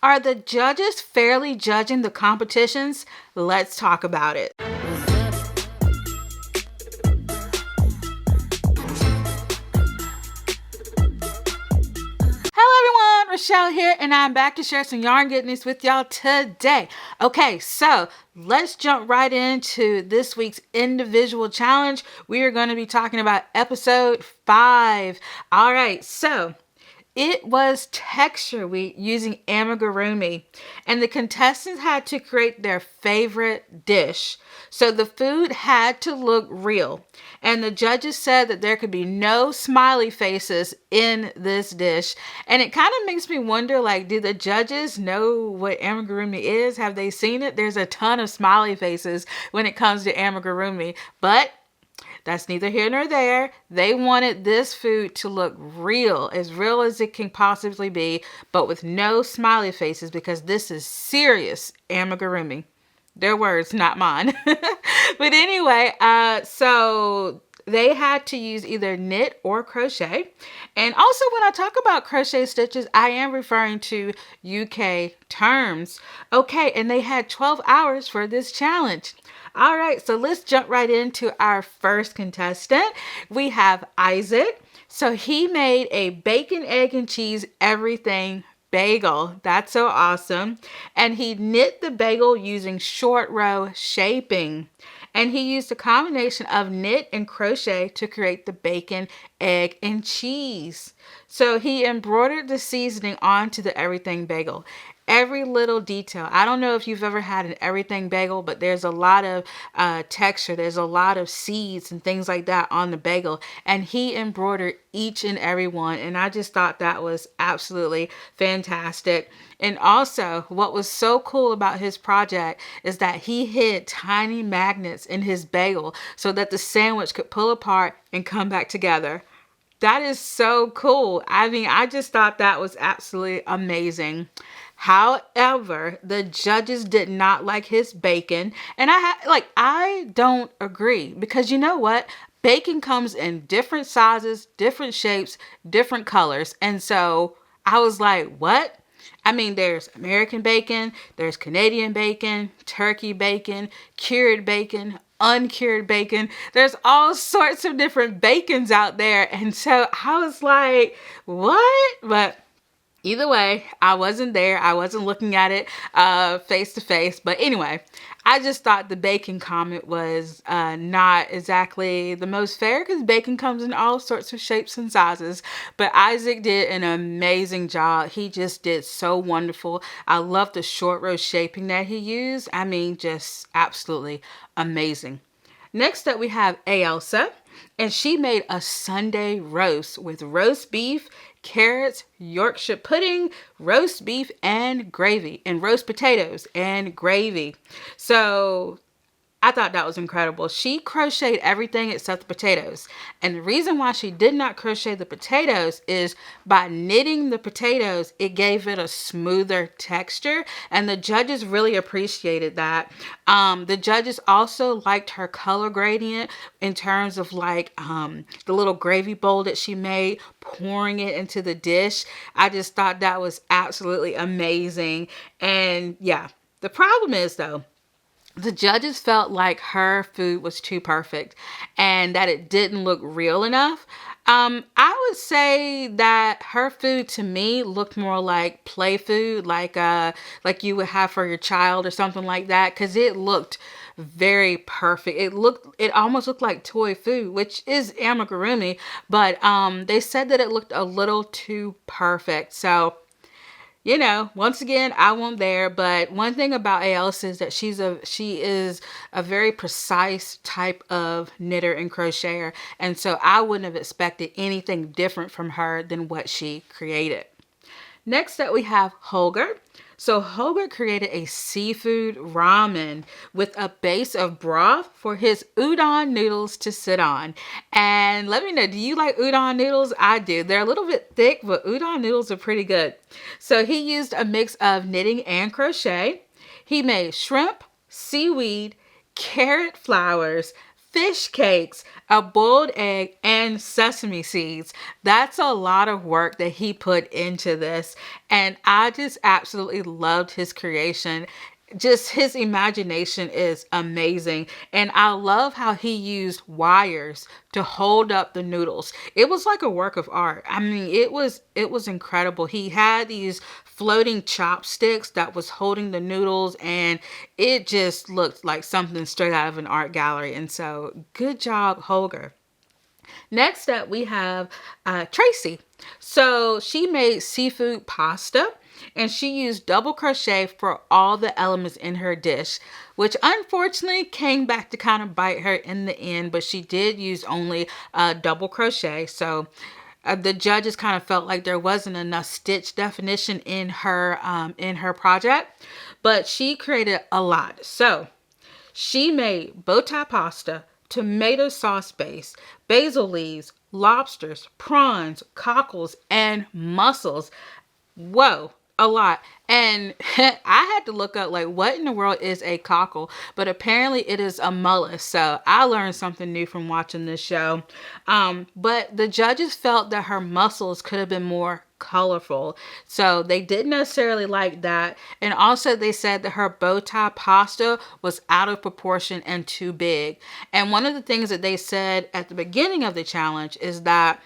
Are the judges fairly judging the competitions? Let's talk about it. Hello everyone, Rochelle here, and I'm back to share some yarn goodness with y'all today. Okay, so let's jump right into this week's individual challenge. We are going to be talking about episode 5. All right, so it was texture week using amigurumi, and the contestants had to create their favorite dish. So the food had to look real, and the judges said that there could be no smiley faces in this dish. And it kind of makes me wonder, like, do the judges know what amigurumi is? Have they seen it? There's a ton of smiley faces when it comes to amigurumi, but that's neither here nor there. They wanted this food to look real as it can possibly be, but with no smiley faces, because this is serious amigurumi. Their words, not mine. But anyway, so they had to use either knit or crochet. And also when I talk about crochet stitches, I am referring to UK terms. Okay, and they had 12 hours for this challenge. All right, so let's jump right into our first contestant. We have Isaac. So he made a bacon, egg, and cheese everything bagel. That's so awesome. And he knit the bagel using short row shaping. And he used a combination of knit and crochet to create the bacon, egg, and cheese. So he embroidered the seasoning onto the everything bagel. Every little detail. I don't know if you've ever had an everything bagel, but there's a lot of texture. There's a lot of seeds and things like that on the bagel. And he embroidered each and every one. And I just thought that was absolutely fantastic. And also, what was so cool about his project is that he hid tiny magnets in his bagel so that the sandwich could pull apart and come back together. That is so cool. I mean, I just thought that was absolutely amazing. However, the judges did not like his bacon, and I don't agree, because you know what? Bacon comes in different sizes, different shapes, different colors. And so I was like, what? I mean, there's American bacon, there's Canadian bacon, turkey bacon, cured bacon, uncured bacon. There's all sorts of different bacons out there. And so I was like, what? But either way, I wasn't there. I wasn't looking at it face to face. But anyway, I just thought the bacon comment was not exactly the most fair, because bacon comes in all sorts of shapes and sizes. But Isaac did an amazing job. He just did so wonderful. I love the short row shaping that he used. I mean, just absolutely amazing. Next up, we have Ailsa, and she made a Sunday roast with roast beef, carrots, Yorkshire pudding, roast beef, and gravy, and roast potatoes and gravy. So I thought that was incredible. She crocheted everything except the potatoes. And the reason why she did not crochet the potatoes is by knitting the potatoes, it gave it a smoother texture. And the judges really appreciated that. The judges also liked her color gradient in terms of like the little gravy bowl that she made, pouring it into the dish. I just thought that was absolutely amazing. And yeah, the problem is though, the judges felt like her food was too perfect and that it didn't look real enough. I would say that her food to me looked more like play food, like you would have for your child or something like that, because it looked very perfect. It almost looked like toy food, which is amigurumi, but they said that it looked a little too perfect. So you know, once again, I won't there. But one thing about Ailsa is that she is a very precise type of knitter and crocheter. And so I wouldn't have expected anything different from her than what she created. Next up, we have Holger. So Holger created a seafood ramen with a base of broth for his udon noodles to sit on. And let me know, do you like udon noodles? I do. They're a little bit thick, but udon noodles are pretty good. So he used a mix of knitting and crochet. He made shrimp, seaweed, carrot flowers, fish cakes, a boiled egg, and sesame seeds. That's a lot of work that he put into this. And I just absolutely loved his creation. Just his imagination is amazing. And I love how he used wires to hold up the noodles. It was like a work of art. I mean, it was incredible. He had these floating chopsticks that was holding the noodles, and it just looked like something straight out of an art gallery. And so good job, Holger. Next up, we have Tracy. So she made seafood pasta, and she used double crochet for all the elements in her dish, which unfortunately came back to kind of bite her in the end, but she did use only double crochet. So the judges kind of felt like there wasn't enough stitch definition in her project, but she created a lot. So she made bow tie pasta, tomato sauce base, basil leaves, lobsters, prawns, cockles, and mussels. Whoa, a lot. And I had to look up like what in the world is a cockle, but apparently it is a mollusk. So I learned something new from watching this show. But the judges felt that her mussels could have been more colorful, so they didn't necessarily like that. And also they said that her bow tie pasta was out of proportion and too big. And one of the things that they said at the beginning of the challenge is that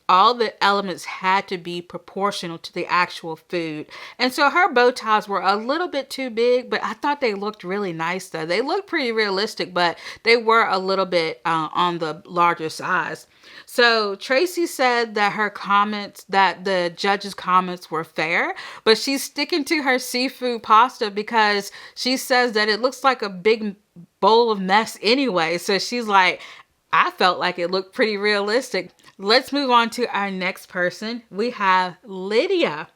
all the elements had to be proportional to the actual food. And so her bow ties were a little bit too big, but I thought they looked really nice though. They looked pretty realistic, but they were a little bit on the larger size. So Tracy said that that the judges' comments were fair, but she's sticking to her seafood pasta because she says that it looks like a big bowl of mess anyway. So she's like, I felt like it looked pretty realistic. Let's move on to our next person. We have Lydia.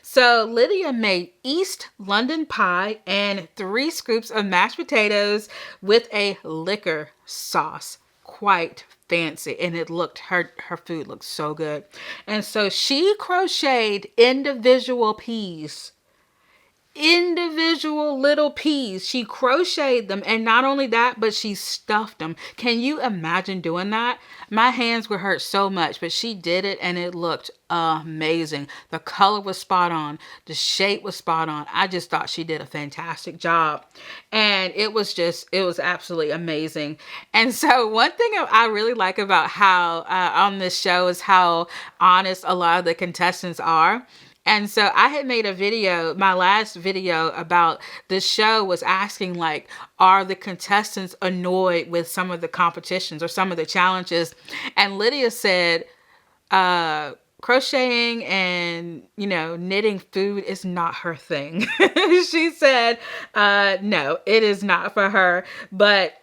So Lydia made East London pie and 3 scoops of mashed potatoes with a liquor sauce. Quite fancy, and her food looked so good. And so she crocheted individual little peas. She crocheted them, and not only that, but she stuffed them. Can you imagine doing that? My hands would hurt so much, but she did it, and it looked amazing. The color was spot on. The shape was spot on. I just thought she did a fantastic job, and it was absolutely amazing. And so one thing I really like about how on this show is how honest a lot of the contestants are. And so I had made a video, my last video about this show was asking like, are the contestants annoyed with some of the competitions or some of the challenges? And Lydia said, crocheting and, knitting food is not her thing. She said, no, it is not for her, but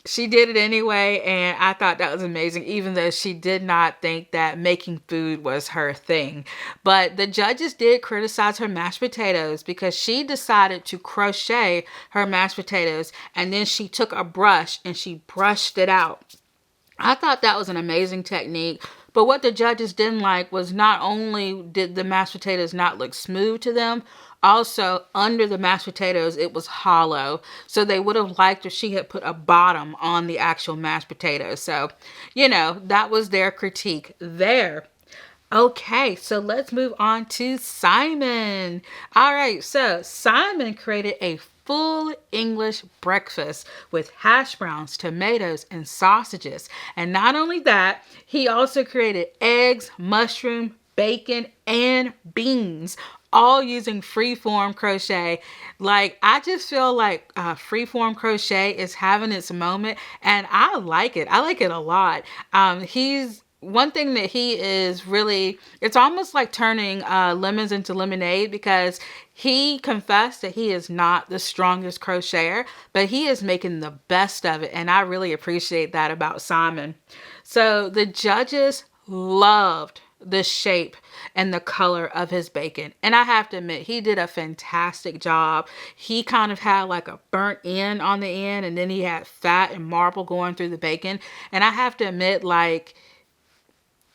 she did it anyway, and I thought that was amazing, even though she did not think that making food was her thing. But the judges did criticize her mashed potatoes because she decided to crochet her mashed potatoes, and then she took a brush and she brushed it out. I thought that was an amazing technique. But what the judges didn't like was not only did the mashed potatoes not look smooth to them, also under the mashed potatoes, it was hollow. So they would have liked if she had put a bottom on the actual mashed potatoes. So, that was their critique there. Okay, so let's move on to Simon. All right, so Simon created a full English breakfast with hash browns, tomatoes, and sausages. And not only that, he also created eggs, mushroom, bacon, and beans, all using freeform crochet. Like, I just feel like freeform crochet is having its moment, and I like it. I like it a lot. One thing that he is really, it's almost like turning lemons into lemonade, because he confessed that he is not the strongest crocheter, but he is making the best of it. And I really appreciate that about Simon. So the judges loved the shape and the color of his bacon. And I have to admit, he did a fantastic job. He kind of had like a burnt end on the end, and then he had fat and marble going through the bacon. And I have to admit, like,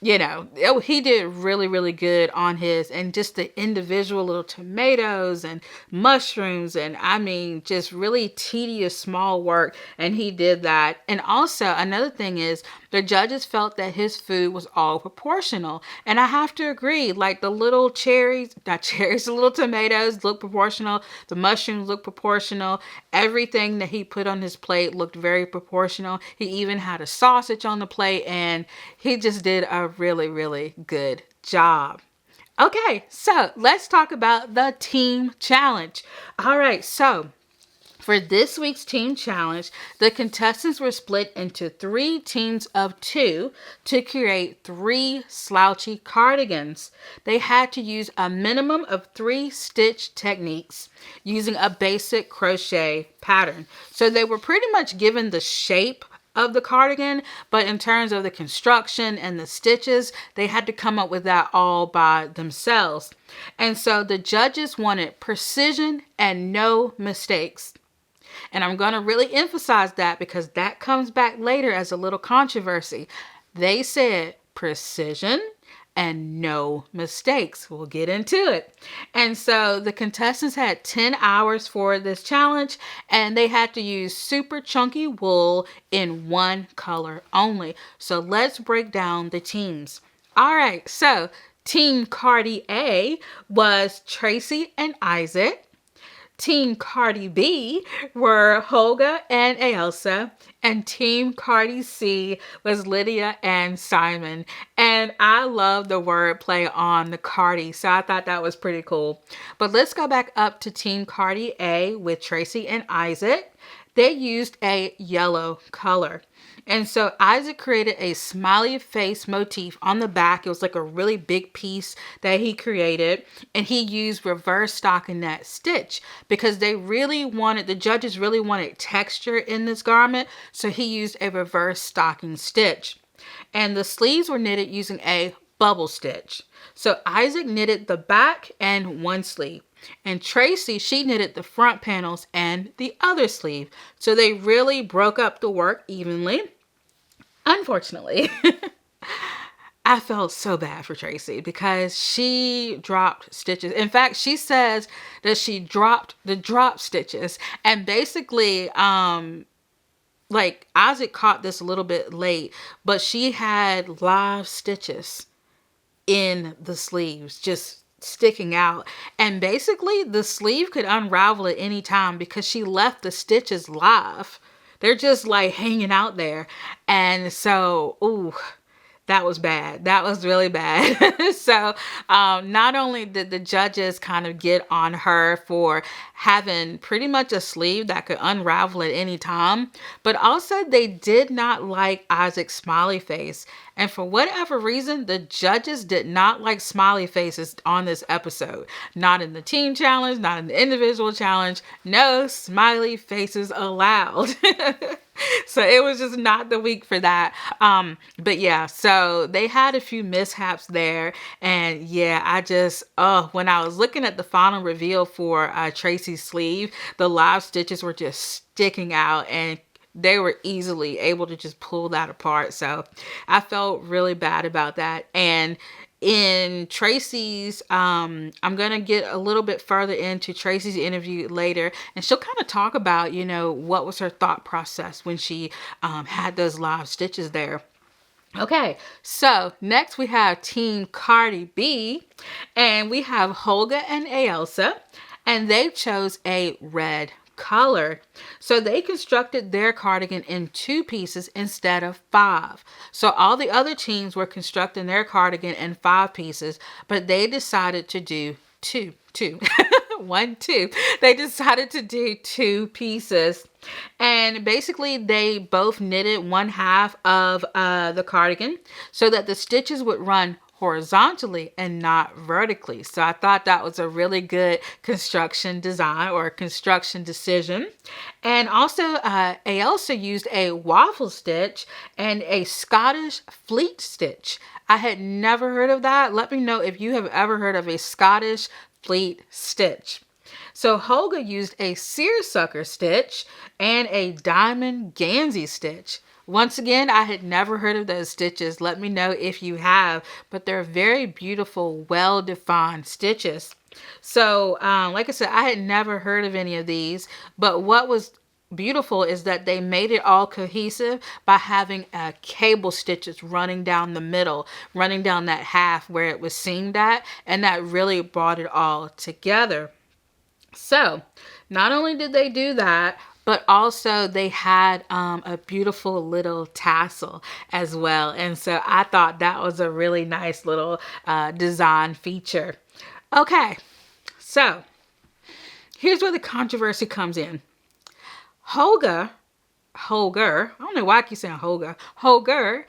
he did really, really good on his, and just the individual little tomatoes and mushrooms, and I mean, just really tedious small work. And he did that. And also another thing is the judges felt that his food was all proportional. And I have to agree, like the little cherries, not cherries, the little tomatoes look proportional. The mushrooms look proportional. Everything that he put on his plate looked very proportional. He even had a sausage on the plate, and he just did a really, really good job. Okay, so let's talk about the team challenge. All right, so for this week's team challenge, the contestants were split into 3 teams of 2 to create 3 slouchy cardigans. They had to use a minimum of 3 stitch techniques using a basic crochet pattern. So they were pretty much given the shape of the cardigan, but in terms of the construction and the stitches, they had to come up with that all by themselves. And so the judges wanted precision and no mistakes. And I'm going to really emphasize that because that comes back later as a little controversy. They said precision and no mistakes. We'll get into it. And so the contestants had 10 hours for this challenge, and they had to use super chunky wool in 1 color only. So let's break down the teams. All right, so Team Cardi A was Tracy and Isaac. Team Cardi B were Holga and Ailsa, and Team Cardi C was Lydia and Simon. And I love the wordplay on the Cardi, so I thought that was pretty cool. But let's go back up to Team Cardi A with Tracy and Isaac. They used a yellow color. And so Isaac created a smiley face motif on the back. It was like a really big piece that he created. And he used reverse stockinette stitch because the judges really wanted texture in this garment. So he used a reverse stocking stitch. And the sleeves were knitted using a bubble stitch. So Isaac knitted the back and 1 sleeve. And Tracy, she knitted the front panels and the other sleeve. So they really broke up the work evenly. Unfortunately, I felt so bad for Tracy because she dropped stitches. In fact, she says that she dropped the drop stitches. And basically, like Isaac caught this a little bit late, but she had live stitches in the sleeves, just sticking out. And basically the sleeve could unravel at any time because she left the stitches live. They're just like hanging out there. And so, ooh, that was bad. That was really bad. So not only did the judges kind of get on her for having pretty much a sleeve that could unravel at any time, but also they did not like Isaac's smiley face. And for whatever reason, the judges did not like smiley faces on this episode. Not in the team challenge, not in the individual challenge. No smiley faces allowed. So it was just not the week for that. But yeah, so they had a few mishaps there. And yeah, when I was looking at the final reveal for Tracy's sleeve, the live stitches were just sticking out, and they were easily able to just pull that apart. So I felt really bad about that. And in Tracy's, I'm going to get a little bit further into Tracy's interview later, and she'll kind of talk about, what was her thought process when she had those live stitches there. Okay, so next we have Team Cardi B, and we have Holga and Ailsa, and they chose a red color. So they constructed their cardigan in 2 pieces instead of 5. So all the other teams were constructing their cardigan in 5 pieces, but they decided to do 2. They decided to do 2 pieces. And basically they both knitted 1/2 of the cardigan so that the stitches would run horizontally and not vertically. So I thought that was a really good construction design or construction decision. And also Ailsa used a waffle stitch and a Scottish fleet stitch. I had never heard of that. Let me know if you have ever heard of a Scottish fleet stitch. So Holga used a seersucker stitch and a diamond Gansey stitch. Once again, I had never heard of those stitches. Let me know if you have, but they're very beautiful, well-defined stitches. So, like I said, I had never heard of any of these, but what was beautiful is that they made it all cohesive by having cable stitches running down the middle, running down that half where it was seamed at, and that really brought it all together. So not only did they do that, but also they had a beautiful little tassel as well. And so I thought that was a really nice little design feature. Okay, so here's where the controversy comes in. Holger, I don't know why I keep saying Holger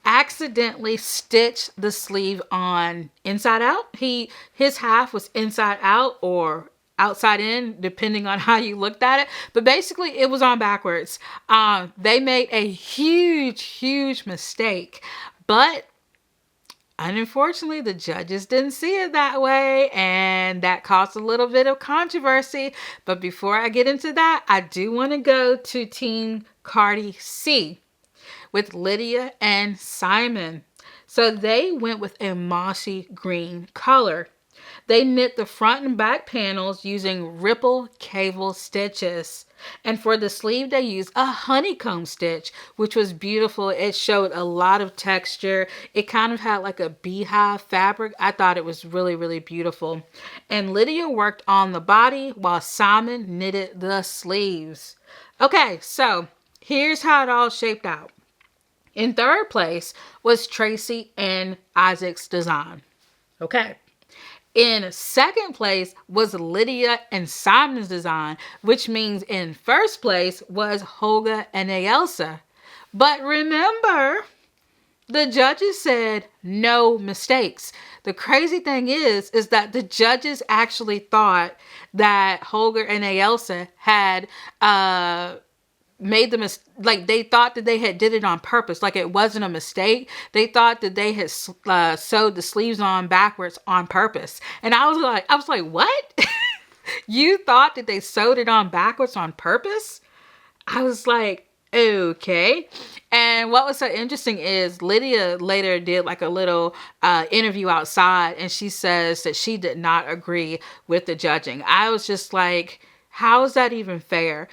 accidentally stitched the sleeve on inside out. His half was inside out or outside in, depending on how you looked at it. But basically it was on backwards. They made a huge mistake, but unfortunately, the judges didn't see it that way, and that caused a little bit of controversy. But before I get into that, I do want to go to Team Cardi C with Lydia and Simon. So they went with a mossy green color. They knit the front and back panels using ripple cable stitches. And for the sleeve, they used a honeycomb stitch, which was beautiful. It showed a lot of texture. It kind of had like a beehive fabric. I thought it was really beautiful. And Lydia worked on the body while Simon knitted the sleeves. Okay, so here's how it all shaped out. In third place was Tracy and Isaac's design. Okay. In second place was Lydia and Simon's design, which means in first place was Holga and Ailsa. But remember, the judges said no mistakes. The crazy thing is that the judges actually thought that Holger and Ailsa had made the like they thought that they had did it on purpose, like it wasn't a mistake. They thought that they had sewed the sleeves on backwards on purpose, and I was like, what? You thought that they sewed it on backwards on purpose? I was like, okay. And what was so interesting is Lydia later did like a little interview outside, and she says that she did not agree with the judging. I was just like, how is that even fair?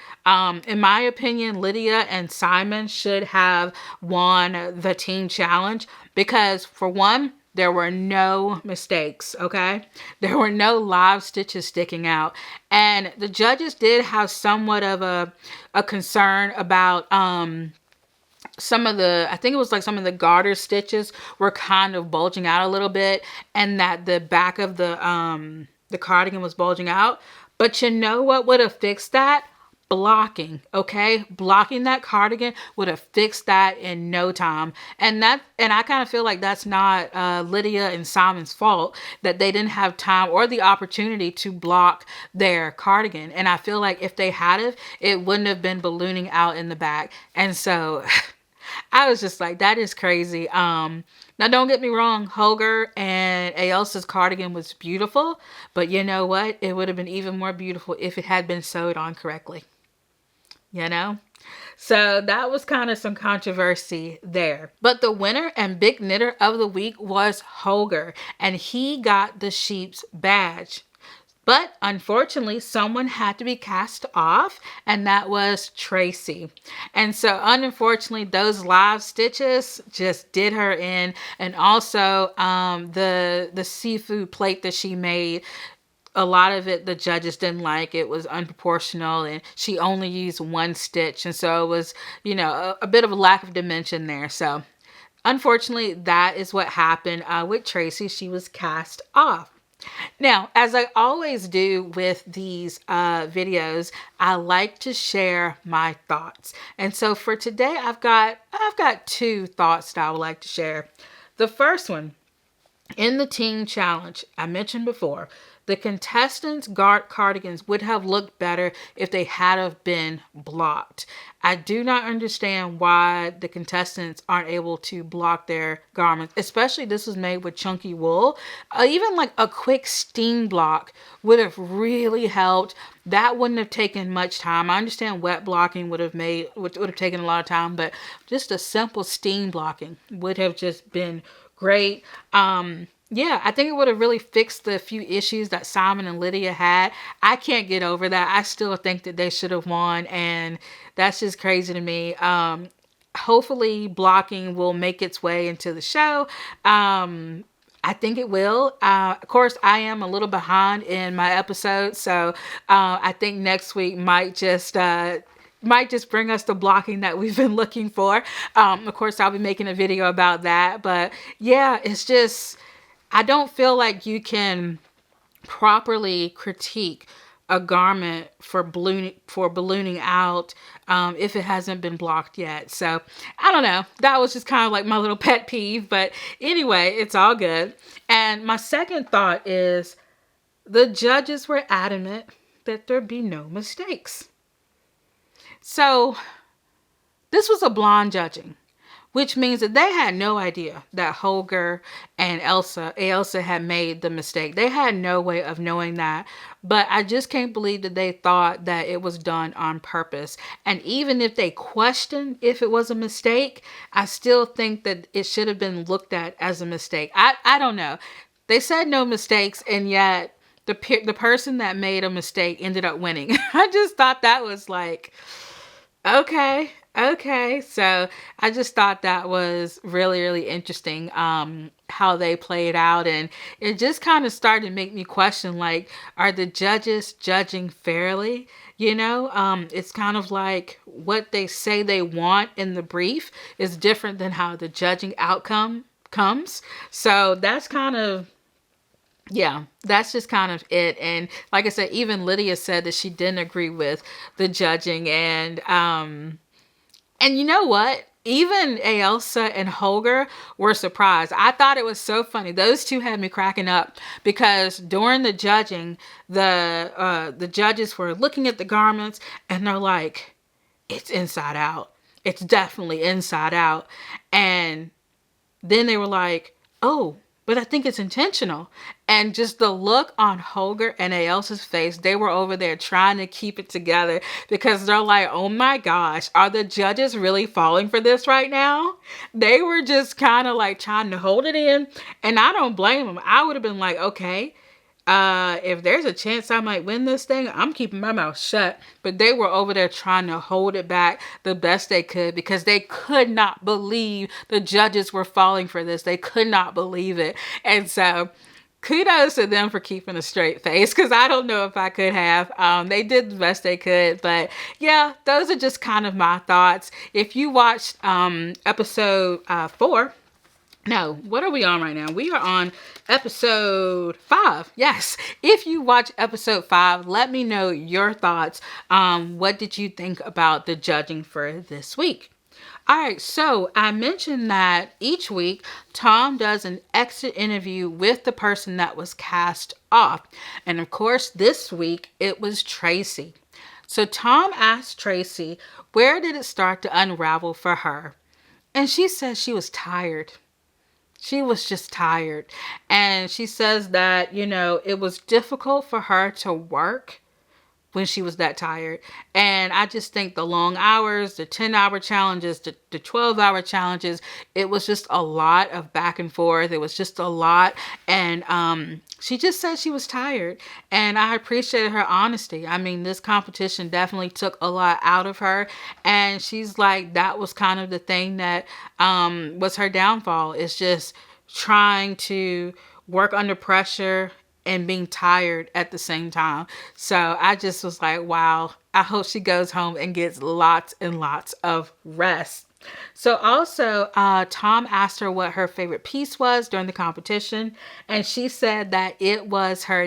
In my opinion, Lydia and Simon should have won the team challenge because, for one, there were no mistakes, okay? There were no live stitches sticking out. And the judges did have somewhat of a concern about some of the, I think it was like some of the garter stitches were kind of bulging out a little bit, and that the back of the cardigan was bulging out. But you know what would have fixed that? Blocking, okay? Blocking that cardigan would have fixed that in no time. And I kind of feel like that's not Lydia and Simon's fault, that they didn't have time or the opportunity to block their cardigan. And I feel like if they had it wouldn't have been ballooning out in the back. And so I was just like, that is crazy. Now, don't get me wrong, Holger and Ailsa's cardigan was beautiful, but you know what? It would have been even more beautiful if it had been sewed on correctly, you know? So that was kind of some controversy there. But the winner and big knitter of the week was Holger, and he got the sheep's badge. But unfortunately, someone had to be cast off, and that was Tracy. And so unfortunately, those live stitches just did her in. And also the seafood plate that she made, a lot of it the judges didn't like. It was unproportional, and she only used one stitch. And so it was, you know, a bit of a lack of dimension there. So unfortunately, that is what happened with Tracy. She was cast off. Now, as I always do with these videos, I like to share my thoughts. And so for today, I've got two thoughts that I would like to share. The first one, in the team challenge, I mentioned before, the contestants' cardigans would have looked better if they had have been blocked. I do not understand why the contestants aren't able to block their garments, especially this was made with chunky wool. Even like a quick steam block would have really helped. That wouldn't have taken much time. I understand wet blocking would have taken a lot of time, but just a simple steam blocking would have just been great. Yeah, I think it would have really fixed the few issues that Simon and Lydia had. I can't get over that. I still think that they should have won, and that's just crazy to me. Hopefully blocking will make its way into the show. I think it will. Of course, I am a little behind in my episodes, so I think next week might just bring us the blocking that we've been looking for. Of course, I'll be making a video about that, but yeah, it's just, I don't feel like you can properly critique a garment for ballooning out if it hasn't been blocked yet. So I don't know. That was just kind of like my little pet peeve. But anyway, it's all good. And my second thought is the judges were adamant that there be no mistakes. So this was a blonde judging, which means that they had no idea that Holger and Ailsa had made the mistake. They had no way of knowing that. But I just can't believe that they thought that it was done on purpose. And even if they questioned if it was a mistake, I still think that it should have been looked at as a mistake. I don't know. They said no mistakes, and yet the person that made a mistake ended up winning. I just thought that was like, okay. So I just thought that was really, really interesting, how they played out. And it just kind of started to make me question, like, are the judges judging fairly? You know, it's kind of like what they say they want in the brief is different than how the judging outcome comes. So that's kind of, yeah, that's just kind of it. And like I said, even Lydia said that she didn't agree with the judging. And you know what? Even Ailsa and Holger were surprised. I thought it was so funny. Those two had me cracking up because during the judging, the judges were looking at the garments and they're like, it's inside out. It's definitely inside out. And then they were like, oh, but I think it's intentional. And just the look on Holger and Ailsa's face, they were over there trying to keep it together because they're like, oh my gosh, are the judges really falling for this right now? They were just kind of like trying to hold it in. And I don't blame them. I would have been like, okay, if there's a chance I might win this thing, I'm keeping my mouth shut. But they were over there trying to hold it back the best they could because they could not believe the judges were falling for this. They could not believe it. And so kudos to them for keeping a straight face because I don't know if I could have. They did the best they could. But yeah, those are just kind of my thoughts. If you watched episode 4, no, what are we on right now? We are on episode 5. Yes. If you watch episode 5, let me know your thoughts. What did you think about the judging for this week? All right. So I mentioned that each week Tom does an exit interview with the person that was cast off. And of course, this week it was Tracy. So Tom asked Tracy, where did it start to unravel for her? And she says she was tired. She was just tired. And she says that, you know, it was difficult for her to work when she was that tired. And I just think the long hours, the 10-hour challenges, the 12-hour challenges, it was just a lot of back and forth. It was just a lot. And she just said she was tired. And I appreciated her honesty. I mean, this competition definitely took a lot out of her. And she's like, that was kind of the thing that was her downfall. It's just trying to work under pressure and being tired at the same time. So I just was like, wow, I hope she goes home and gets lots and lots of rest. So also, Tom asked her what her favorite piece was during the competition. And she said that it was her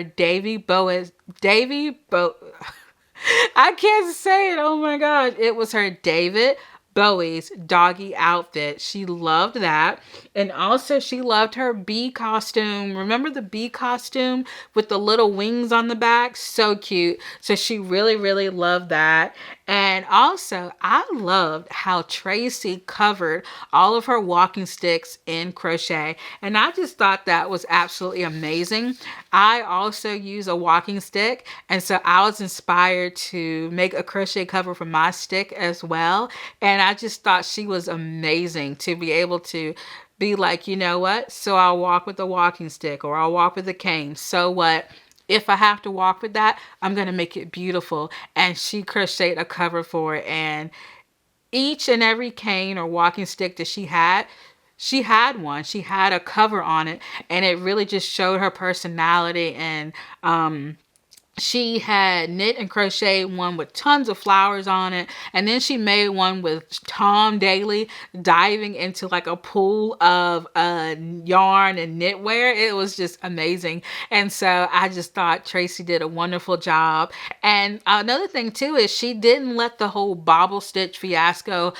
I can't say it. Oh my God. It was her David Bowie's doggy outfit. She loved that. And also she loved her bee costume. Remember the bee costume with the little wings on the back? So cute. So she really, really loved that. And also, I loved how Tracy covered all of her walking sticks in crochet. And I just thought that was absolutely amazing. I also use a walking stick. And so I was inspired to make a crochet cover for my stick as well. And I just thought she was amazing to be able to be like, you know what? So I'll walk with a walking stick, or I'll walk with a cane. So what? If I have to walk with that, I'm going to make it beautiful. And she crocheted a cover for it. And each and every cane or walking stick that she had one. She had a cover on it. And it really just showed her personality. And she had knit and crocheted one with tons of flowers on it. And then she made one with Tom Daly diving into like a pool of yarn and knitwear. It was just amazing. And so I just thought Tracy did a wonderful job. And another thing too is she didn't let the whole bobble stitch fiasco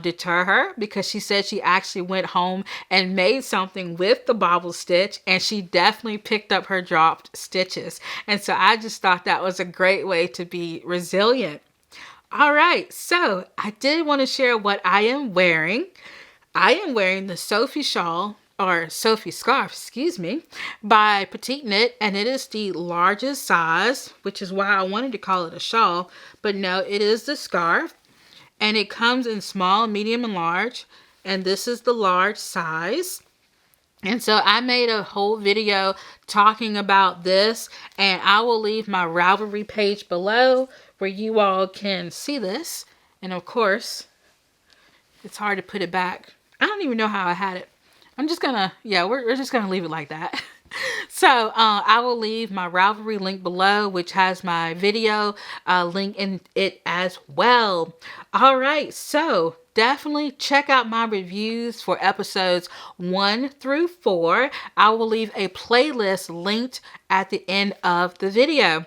deter her, because she said she actually went home and made something with the bobble stitch, and she definitely picked up her dropped stitches. And so I just thought that was a great way to be resilient. All right, so I did want to share what I am wearing. I am wearing the Sophie shawl, or Sophie scarf, excuse me, by Petite Knit, and it is the largest size, which is why I wanted to call it a shawl, but no, it is the scarf, and it comes in small, medium, and large, and this is the large size. And so I made a whole video talking about this, and I will leave my Ravelry page below where you all can see this. And of course, it's hard to put it back. I don't even know how I had it. I'm just gonna, we're just gonna leave it like that. So I will leave my Ravelry link below, which has my video link in it as well. All right, so definitely check out my reviews for episodes 1 through 4. I will leave a playlist linked at the end of the video.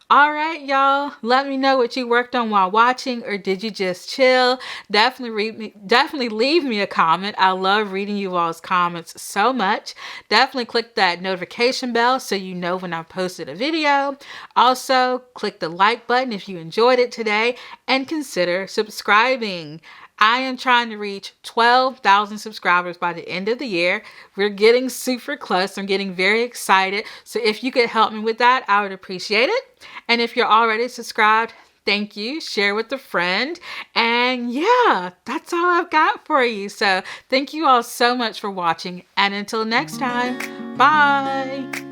All right, y'all. Let me know what you worked on while watching, or did you just chill? Definitely leave me a comment. I love reading you all's comments so much. Definitely click that notification bell so you know when I've posted a video. Also, click the like button if you enjoyed it today, and consider subscribing. I am trying to reach 12,000 subscribers by the end of the year. We're getting super close. I'm getting very excited. So if you could help me with that, I would appreciate it. And if you're already subscribed, thank you. Share with a friend. And yeah, that's all I've got for you. So thank you all so much for watching. And until next time, bye.